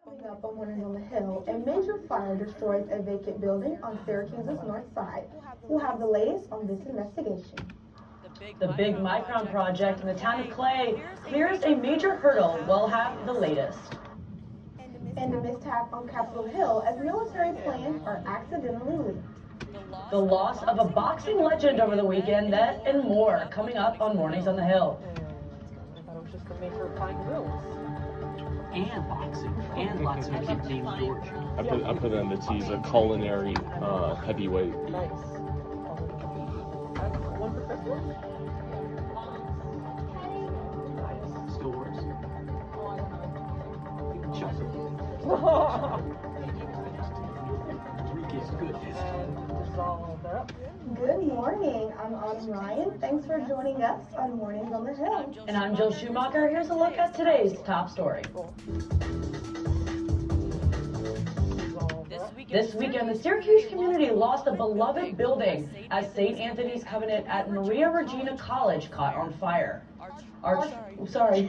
Coming up on Mornings on the Hill, a major fire destroys a vacant building on Syracuse's north side. We'll have the latest on this investigation. The Big Micron project in the town of Clay clears a major hurdle. We'll have the latest. And a mishap on Capitol Hill as military planes are accidentally leaked. The loss of a boxing legend over the weekend, that and more coming up on Mornings on the Hill. I thought it was just a maker of fine grills. And boxing, and lots of kid named George. I put on the teas a culinary heavyweight. Nice. That's one for 50? Nice. Still works. Chuck. Is good. Good morning. I'm Autumn Ryan. Thanks for joining us on Mornings on the Hill. And I'm Jill Schumacher. Here's a look at today's top story. This weekend, the Syracuse community lost a beloved building as St. Anthony's Covenant at Maria Regina College caught on fire. Sorry.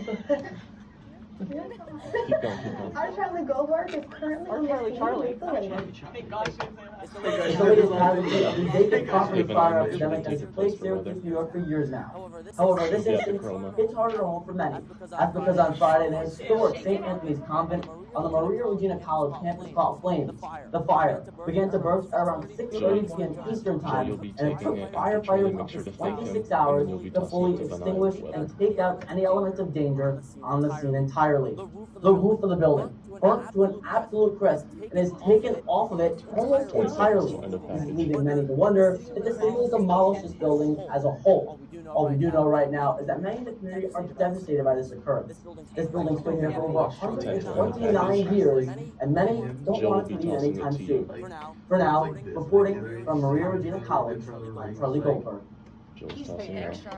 Keep going. Our Charlie Goldberg is currently on the scene with the latest. It's the latest casualty of the vacant property fire epidemic that has plagued Syracuse, New York for years now. However, this instance hits harder to home for many. That's because on Friday, the historic St. Anthony's Convent on the Maria Regina College campus caught flames. The fire began to burst at around 6:30 p.m. Eastern Time, and it took firefighters up to 26 hours to fully extinguish and take out any elements of danger on the scene entirely. The roof of the building burnt to an absolute crisp and is taken off of it almost entirely. This is leaving many to wonder if the city will demolish this building as a whole. All we do know right now is that many in the community are devastated by this occurrence. This building's been here for over 129 years, and many don't want it to leave anytime soon. For now, reporting from Maria Regina College, I'm Charlie Goldberg.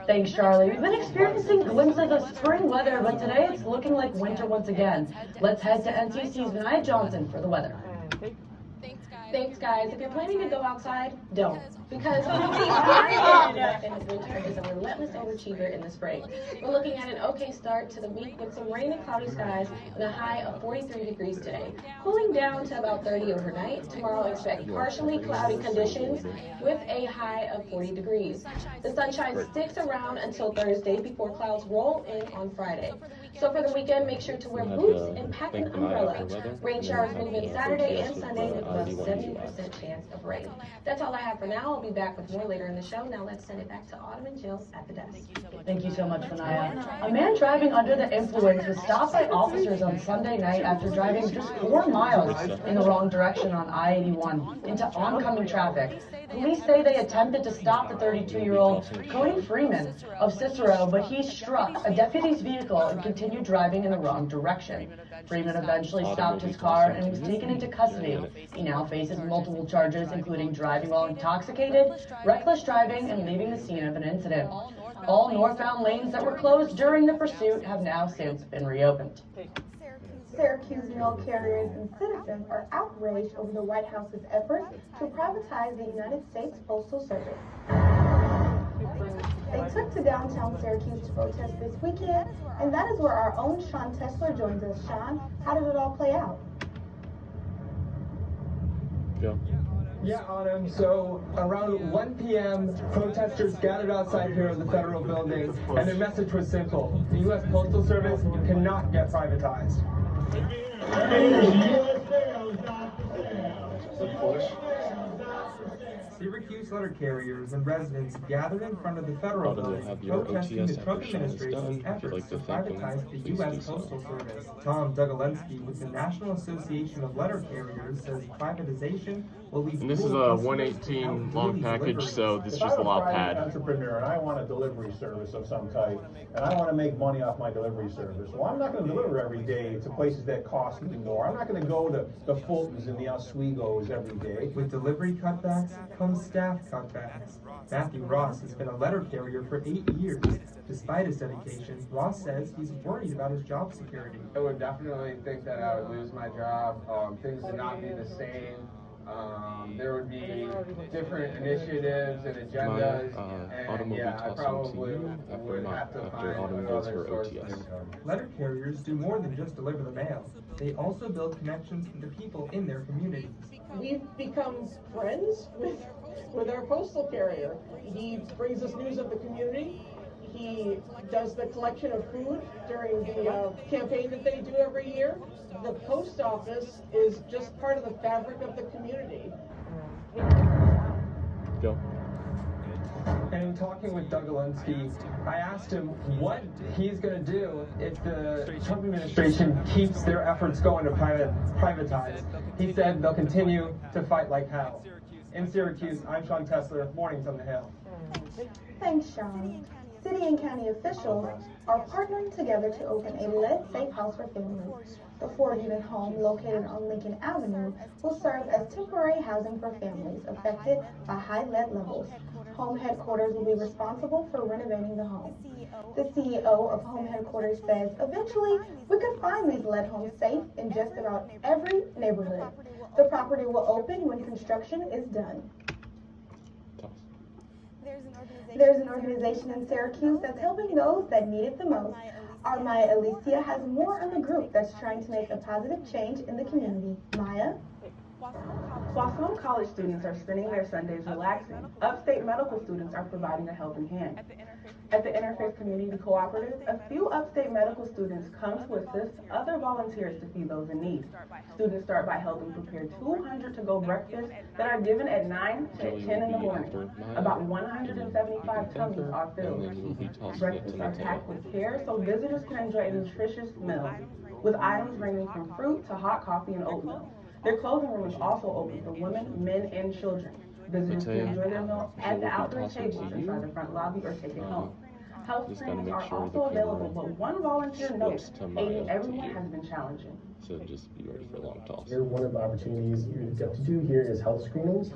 Thanks, Charlie. We've been experiencing glimpses of spring weather, but today it's looking like winter once again. Let's head to NCC's Nia Johnson for the weather. Thanks, guys. If you're planning to go outside, don't. Because in the winter is a relentless overachiever in the spring. We're looking at an okay start to the week with some rain and cloudy skies and a high of 43 degrees today. Cooling down to about 30 overnight. Tomorrow expect partially cloudy conditions with a high of 40 degrees. The sunshine sticks around until Thursday before clouds roll in on Friday. So for the weekend, make sure to wear boots and pack an umbrella. Rain showers move in Saturday and Sunday with about 70% chance of rain. That's all I have for now. I'll be back with more later in the show. Now let's send it back to Autumn and Jill at the desk. Thank you so much, Fanaya. A man driving under the influence was stopped by officers on Sunday night after driving just 4 miles in the wrong direction on I-81 into oncoming traffic. Police say they attempted to stop the 32-year-old Cody Freeman of Cicero, but he struck a deputy's vehicle and continued driving in the wrong direction. Freeman eventually stopped his car and was taken into custody. He now faces multiple charges, including driving while intoxicated, reckless driving, and leaving the scene of an incident. All northbound lanes that were closed during the pursuit have now since been reopened. Syracuse mail carriers and citizens are outraged over the White House's efforts to privatize the United States Postal Service. They took to downtown Syracuse to protest this weekend, and that is where our own Sean Tesler joins us. Sean, how did it all play out? Yeah, Autumn. So around 1 p.m., protesters gathered outside here of the federal building, and their message was simple. The U.S. Postal Service cannot get privatized. Syracuse letter carriers and residents gathered in front of the federal building, protesting the Trump administration's efforts to privatize the U.S. Postal Service. Tom Dugolensky with the National Association of Letter Carriers says privatization will leave. And this is a 118 long package, so this is just a lot pad. I'm an entrepreneur and I want a delivery service of some type, and I want to make money off my delivery service. Well, I'm not going to deliver every day to places that cost me more. I'm not going to go to the Fultons and the Oswegos every day. With delivery cutbacks comes staff cutbacks. Matthew Ross has been a letter carrier for 8 years. Despite his dedication, Ross says he's worried about his job security. I would definitely think that I would lose my job. Things would not be the same. There would be different initiatives and agendas, and yeah, I probably would have to find another source of income. Letter carriers do more than just deliver the mail. They also build connections with the people in their communities. We've become friends with our postal carrier. He brings us news of the community. He does the collection of food during the campaign that they do every year. The post office is just part of the fabric of the community. Go. And in talking with Doug Alinsky, I asked him what he's going to do if the Trump administration keeps their efforts going to privatize. He said they'll continue to fight like hell. In Syracuse, I'm Sean Tessler, Mornings on the Hill. Thanks, Sean. City and county officials are partnering together to open a lead-safe house for families. The 4-unit home located on Lincoln Avenue will serve as temporary housing for families affected by high lead levels. Home headquarters will be responsible for renovating the home. The CEO of Home Headquarters says eventually we could find these lead homes safe in just about every neighborhood. The property will open when construction is done. There's an organization in Syracuse that's helping those that need it the most. Our Maya Alicia has more on the group that's trying to make a positive change in the community. Maya? While college students are spending their Sundays relaxing, upstate medical students are providing a helping hand. At the Interfaith Community Cooperative, a few upstate medical students come to assist other volunteers to feed those in need. Students start by helping prepare 200 to-go breakfasts that are given at 9 to 10 in the morning. About 175 tummies are filled. Breakfasts are packed with care so visitors can enjoy a nutritious meal, with items ranging from fruit to hot coffee and oatmeal. Their clothing room is also open for women, men, and children. Visitors can enjoy their meal at the outdoor tables inside the front lobby or take it home. Health screenings are also available, but one volunteer notes aiding everyone has been challenging. So just be ready for a long toss. One of the opportunities you get to do here is health screenings.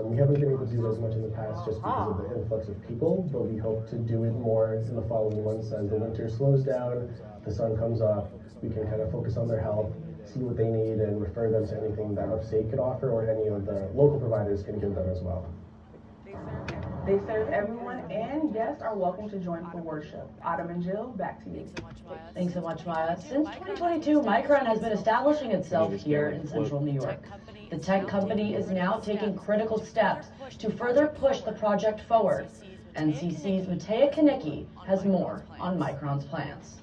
We haven't been able to do those much in the past just because of the influx of people, but we hope to do it more in the following months as the winter slows down, the sun comes up, we can kind of focus on their health, see what they need, and refer them to anything that Upstate could offer or any of the local providers can give them as well. They serve everyone, and guests are welcome to join for worship. Autumn and Jill, back to you. Thanks so much, Maya. Since 2022, Micron has been establishing itself here in central New York. The tech company is now taking critical steps to further push the project forward. NCC's Matea Kanicki has more on Micron's plans.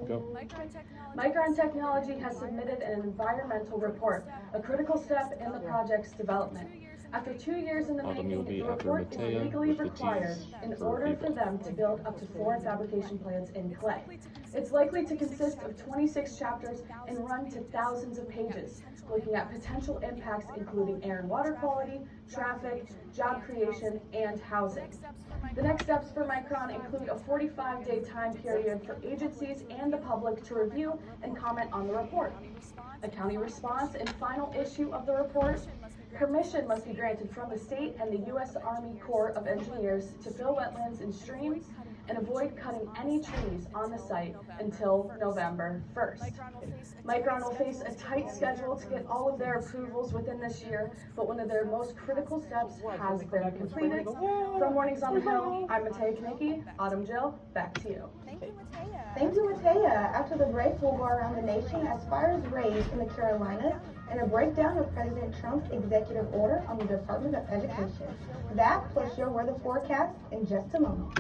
Go. Micron Technology has submitted an environmental report, a critical step in the project's development. After 2 years in the making, the report is legally required in order for them to build up to 4 fabrication plants in clay. It's likely to consist of 26 chapters and run to thousands of pages, looking at potential impacts including air and water quality, traffic, job creation, and housing. The next steps for Micron include a 45-day time period for agencies and the public to review and comment on the report. A county response and final issue of the report. Permission must be granted from the state and the U.S. Army Corps of Engineers to fill wetlands and streams and avoid cutting any trees on the site until November 1st. Micron will face a tight schedule to get all of their approvals within this year, but one of their most critical steps has been completed. From Mornings on the Hill, I'm Matea Kanicki. Autumn, Jill, back to you. Thank you, Matea. After the break, we'll go around the nation as fires rage in the Carolinas and a breakdown of President Trump's executive order on the Department of Education. That plus your weather forecast in just a moment.